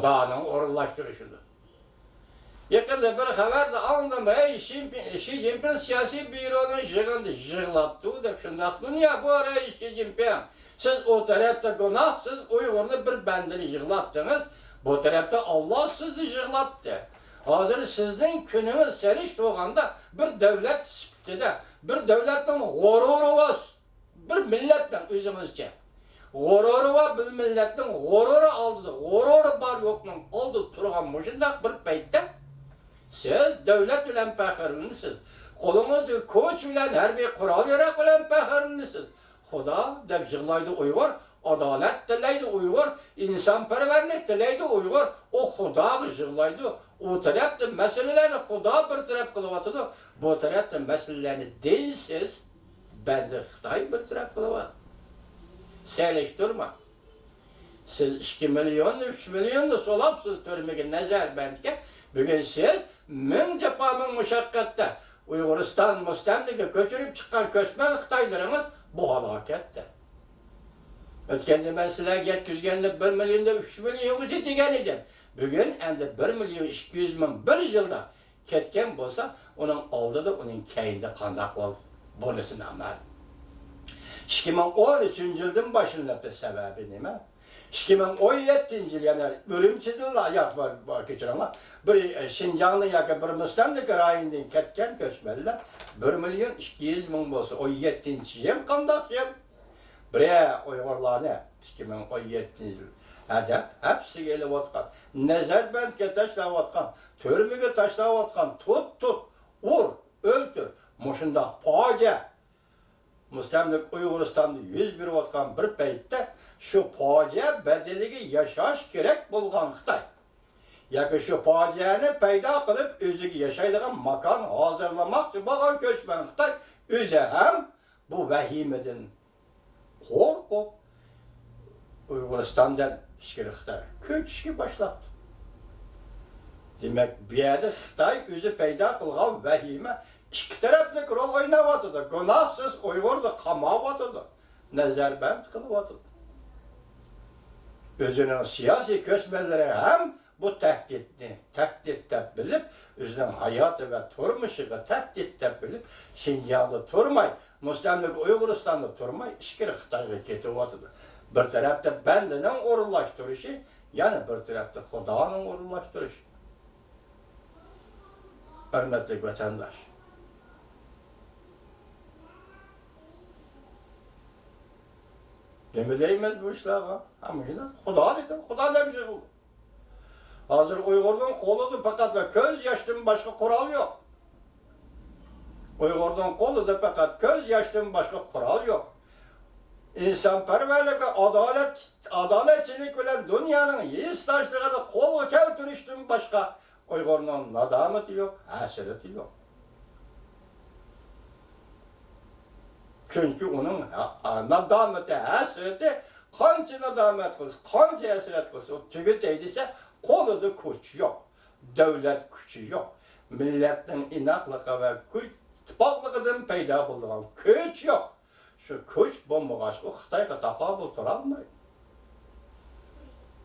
Xudanın orunlaştırışıdır. Yakında bir xəbər də alındım, Xi Jinping siyasi büronun yığındı, yığılaptı deb şundaqdı. Niye bu ara Xi Jinping? Siz o tarafta günahsız Uygurlu bir bendini yığılaptınız, bu tarafta Allah sizi yığılaptı. Hazır sizin gününüz seriş doğanda bir devlet siftide, bir devletin gururu var, bir milletten özümüzce. Gururu var, bir milletin gururu aldı, gururu var yokluğun aldı turgan başında bir peytte. Siz devlet bilen pehirlisiniz. Kolunuz koç bilen harbiy kural yarak bilen pehirlisiniz. Xuda deb yığlaydı Uygur, adalet dileydi Uygur, insanperverlik dileydi Uygur. O Xuda yığlaydı. O tarafta meselelerini Xuda bir taraf kılıvatıdı. Bu tarafta meselelerini değilsiz, ben de Xitay bir taraf kılıvatıdı. Seyleştirme. Siz 2 milyon, 3 milyon da solapsız türmegi nezer bentke. Bugün siz min cepamın muşakkatte Uyguristan müstemlike köçürüp çıkan köçmen Xitaylarınız bu halakette. Ötkende ben size yetkizgende 1 milyon da 3 milyon degen idim. Bugün endi 1 milyon 200 bin bir yılda ketken bolsa onun aldı da onun keyinde kandak oldu. Bunusunu amel. 2013 yılın başında da sebebi nime? 2017 yıl yani bölümçüdürler var geçirenler. Bir Şinjanlı yakı bir müstemlik rayından ketken köçmeliler. 1 milyon 200 bin bolsa 17 yıl kandak yıl. Buraya Uygurlar ne? 2017 yıl. Edep hepsi gelip atkan. Nezarbent'e taşlavatkan, türmüge taşlavatkan, tut, vur, öldür. Muşunda paca. Müstemlik Uyguristan'da 101 vatkan bir peytte şu paca bedeligi yaşaş gerek bulgan Xitay. Yaki şu pacayani payda kılıp özüge yaşaydıgan makan hazırlamak bakan köçmen Xitay özü hem bu vehimedin korkup Uyguristan'dan işkiri Xitay köçüşki başlattı. Demek bir yerde Xitay özü payda kılgan vehime İki taraflık rol oynavatıdı. Günahsız Uygur da kamavatıdı. Nezarbent kılıvatıdı. Özünün siyasi köçmenleri hem bu tehditte bilip, özünün hayatı ve turmuşunu tehditte bilip, Şinjan'da turmay, Müstemlik Uyguristan'da turmay, işkiri Xitay'a getivatıdı. Bir tarafta bendinin orunlaştırışı, yani bir tarafta Xuda'nın orunlaştırışı. Hürmetli vatandaş. Demeyemez bu işler ha. Ama yine Xuda dedim, Xuda ne bir şey oldu. Hazır Uygur'un kolu da fakat göz yaştın başka kural yok. Uygur'un kolu da fakat göz yaştın başka kural yok. İnsanperverlik ve adaletçilik bilen dünyanın yiğit taşlığı da kolu keltürüştün başka Uygur'un nadameti yok, hasreti yok. Çünkü onun nadameti, hasreti kanca nadamet kılsın, kanca hasret kılsın, o tügü değdiyse kolu da güç yok, devlet gücü yok, milletin inaklığı ve tıpaklıkının peyda bulduğun güç yok. Şu güç bomboğaç, o Xitay'a takabül duramıyor.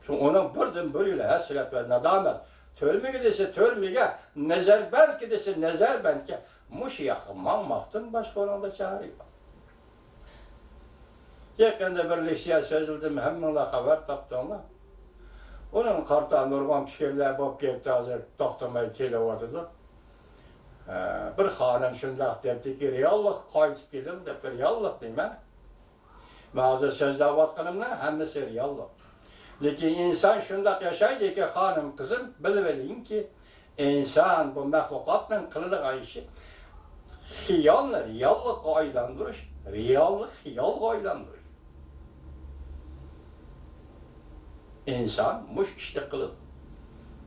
Şu onun birden bölüyle hasret ve nadamet, törmüge dese törmüge, nezarbent dese nezarbentke, muş yakınman maktın başka onun da çağırıyor. Yakında bir leksiya sözüldüm, hemen haber taptığımda. Onun karta Nurman fikirler bop geldi hazır, doktormaya kelevatıdı. Bir hanım şundak depti ki, riyallık kayıtıp geldim de, riyallık değil mi? Bazı sözler vatkanımda hemmesi riyallık. Lekin insan şundak yaşaydı ki, hanım kızım, bilmeliyim ki, insan bu mehlukatla kılıdığı işi, hiyalını riyallık aylandırış, riyallık hiyal aylandırış. İnsan muş işte kılıp.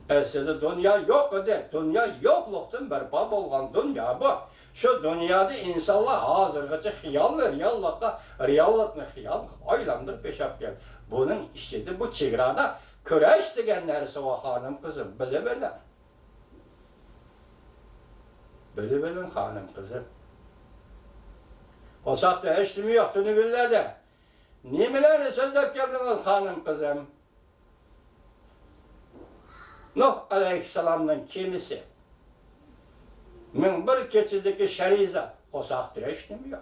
Esede dünya yok öde. Dünya yokluktan berbat olgan dünya bu. Şu dünyada insanlar hazırgacha hiyallar, riyallıkla hiyal aylandır peşap gel. Bunun işte bu çegrada küreş degen neresi o hanım kızım. Bize böyle. Bize böyle hanım kızım. O sakta eştimi yoktu nügüllerde. Nimeleri sözlep geldiniz hanım kızım? Nuh Aleyhisselam'ın kimisi min bir keçideki şerizat o sahtı işlemiyor.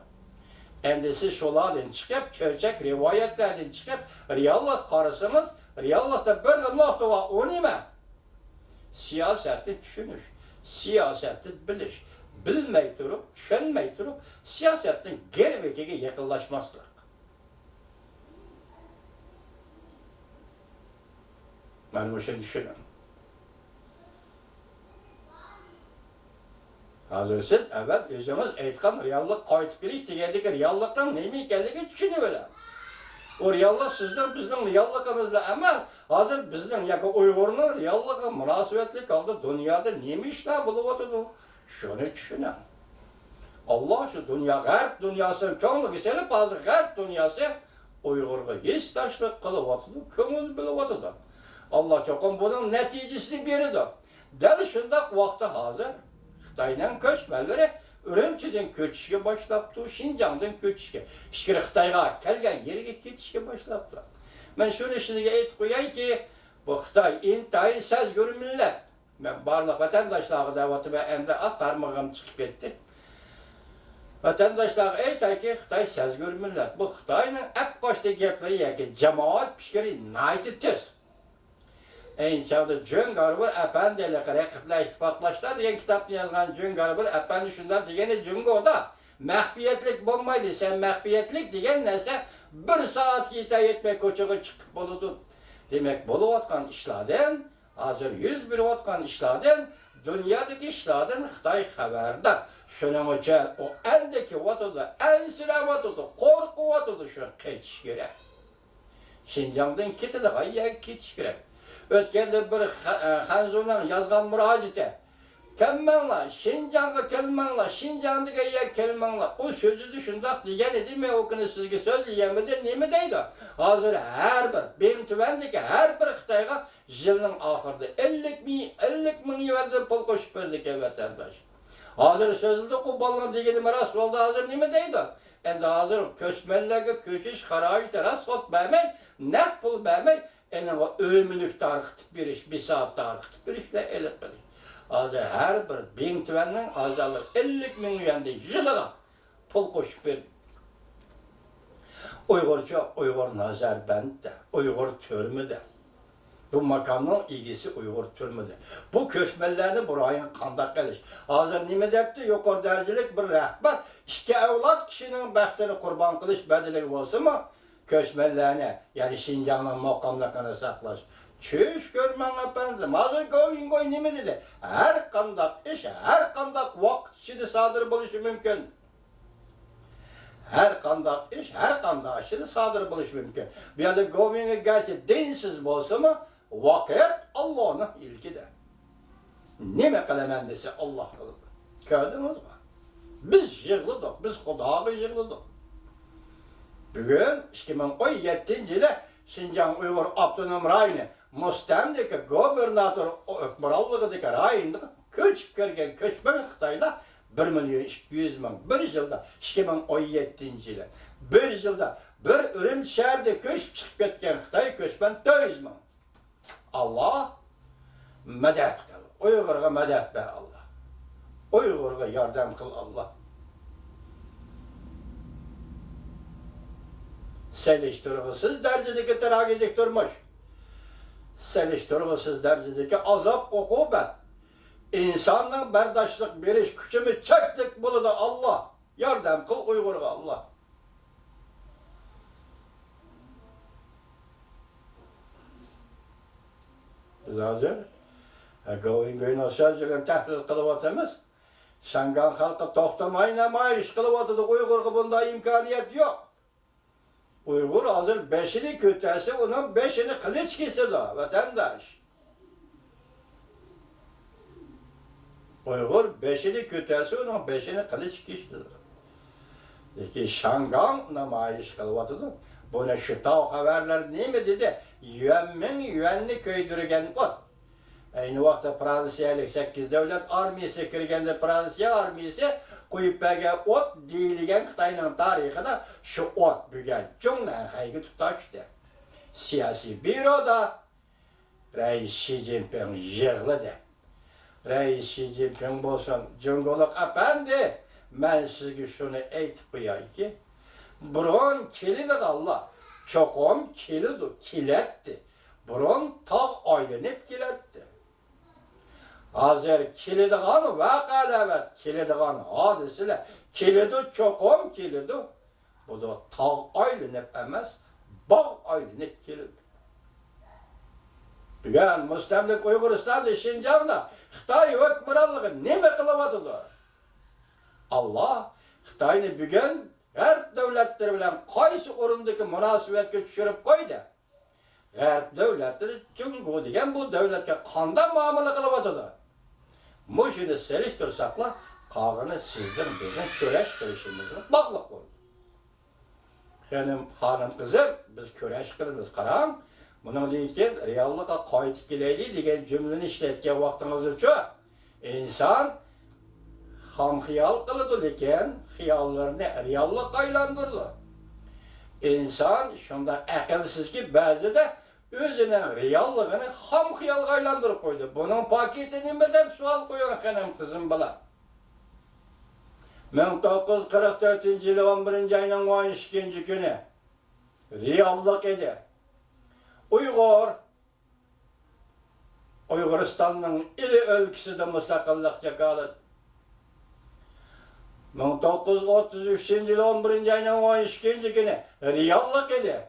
Endisi şoladın çıkıp, çörçek rivayetlerden çıkıp, riyallah karısınız, riyallah'ta böyle nokta var, o ne mi? Siyaseti düşünüş, siyaseti biliş, bilmey durup, düşünmey durup, siyasetin geri vekige yakınlaşmazlar. Ben bu şey düşünüyorum. Hazır siz evet özümüz aytkan reallik qaytib kelish degandagi reallikdan nima ekanligi tushunib o reallik sizden bizning realligimizda emas, hozir bizning yoki Uyg'urning realligi munosabatli holda dunyoda nima ishlar bo'lib o'tadi? Shuni tushunam. Allah shu dunyo g'arb dunyosini ko'ngliga solib, hozir g'arb dunyosi Uyg'urga hech tashliq qilib o'tadi, ko'ngil bilib o'tadi. Allah cho'qim buning natijasini beradi. Dal shundoq vaqtda hozir Xitaydan ko'chmanlari Ürümçi'den köçüşe başlattı, Şinjan'dan köçüşe. İşte Xitayga kelgen yeriga ketishga başlattı. Ben şunu sizge aytib qo'yay ki, bu Xitay intayin sezgör millet. Ben barliq vatandaşlarga davatı ve emde at tarmağım çıkıp ketdi. Vatandaşlarga aytay ki, Xitay sezgör millet. Bu Xitayning ap boshda gapleri yoki jamoat fikri nihoyatda tez. Çağda John Garber Efendi'yle rakipler ittifaklaştılar diye kitapta yazılan John Garber Efendi şundan diyeni Jungo'da mehbiyetlik bulmaydı. Sen mehbiyetlik diyen neyse bir saat yita yetmek koçuğa çıkıp buludu. Demek bulu atkan işlerden, hazır 101 atkan işlerden, dünyadaki işlerden Xitay haberdar. Şunun için o eldeki vatıda, en sıra vatıda, korku vatıda şu keçiş gerek. Şinjan'dan kitide gayet keçiş gerek. Ötkende bir Hanzun'dan yazgan müracaate. Kelmenla, Şinjan'a kelmenla, Şinjan'da yer kelmenla. O sözü düşündak diyen değil mi? O günü sizge söyleyemedi, ne mi deydi? Hazır her bir, benim tüvendeki her bir Xitayga yılın ahırda 50 bin verdi pul koşup verdik vatandaş. Hazır sözlü o balına degeni rast oldu hazır ne mi deydi? Endi hazır köçmenlerge köçüş kararı rast ot vermey, ne pul vermey. O ömürlük tarıqtıp biriş, bir saat tarıqtıp birişle elip bilir. Hazır her bir bin tüveninin azalı 50 bin yuanda yılığa pul koşup verdi. Uygurca, Uygur Nazarbent'te, Uygur Türmü'de. Bu makamın ilgisi Uygur Türmü'de. Bu köşmelerde burayın kandak geliş. Hazır nime depti? Yukarı derecelik bir rehber. İşte evlat kişinin bəxtini kurban kılış bedeli olsun mu? Köşmellerine, yani Şinjan'ın makamlarını saklaş. Çüş görmen efendim, hazır koyun koyun ne mi dedi? Her kandak iş, her kandak vakit içinde sadır buluşu mümkün. Her kandak iş, her kandak içinde sadır buluşu mümkün. Bir yerde koyun'a gerçi dinsiz olsa mı, vakit Allah'ın ilgide. Ne mi kılemendisi Allah kılır. Gördünüz mü? Biz yığıldık, biz Kudağ'a yığıldık. Bugün 2017 yılı Şinjan Uygur Abdunum Rayını Mustam'daki gobernatör Ökbarallı'daki rayında köçüp gelgen köçmen Xitay'da 1.200.000 bir yılda 2017 yılı bir yılda bir Ürümçi şehirde köçüp çıkıp ketken Xitay köçmen 400.000. Allah medet kıl. Uygur'a medet be Allah. Uygur'a yardım kıl Allah. Seliştirgısız derecedeki tragedik durmuş. Seliştirgısız derecedeki azap ukubet. İnsanın berdaşlık beriş küçümü çektik bunu da Allah. Yardım kıl Uygur'a Allah. Biz hazır. Goyun sözcüğün tehdit kılıvatımız. Şangan halkı toxtamayın ama iş kılıvatıdı. Uygur'a bunda imkaniyet yok. Uygur hazır beşini kütesi, onun beşini kılıç kesildi vatandaş. Uygur beşini kütesi, onun beşini kılıç kesildi. Peki Şangan namayiş kılvatıdı. Buna şıtav haberler ne mi dedi? Yüvenni köydürgen ot. Aynı vaxtda Fransiyalik 8 devlet armiyası kirgende Fransiya armiyası koyup belge ot deyilgen Xitayning tarixida şu ot bügen cümlen haygi tutaştı. Siyasi büroda Reis Xi Jinping yığılıdı. Reis Xi Jinping bolsun, Cumhurbaşkanı efendi, ben sizge şunu aytıp koyay ki, burun kilidi Allah, çokum kilidu, kiletti. Burun tağ aylanıp kiletti. Hazır kilidiğanı vakalevet, kilidiğanı hadisiyle, kilidu çokum kilidu. Bu da tağ aylanıp emez, bağ aylanıp kilidu. Bugün Müstemlik Uyguristan'da, Şinjan'da Xitay hükümranlığı neme kılıvadılar? Allah Xitay'ını bugün G'arb devletleri bilen qaysı orundaki münasebetke düşürüp koydu. G'arb devletleri Cumhur degen bu devletke qanday muamele kılıvadılar? Bu şunu seliştirsakla, qağını sizden bizim köreştirişimizin bağlıq oldu. Hanım kızım, biz köreş kılımız qaram. Bunun için reallığa qaytib keleyli degan cümleni işletken vaxtınız üçün insan ham xiyal qılıdı lekin xiyallarını reallığa aylandırdı. İnsan şunda aqlsiz ki ba'zida özünün reallığını ham xiyalga aylandırıp koydu. Bunun paketi nima deb savol qo'ygan hanım kızım bala. 1944-yılı 11. ayının 12. günü reallık edi. Uyguristan'ın ili ölküsü de müstakillikçe kalıdı. 1933 yılı 11. ayının 12. günü reallık edi.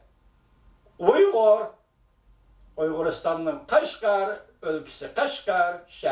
Uyguristan'ın Kaşgar ölküsü, Kaşgar şehri.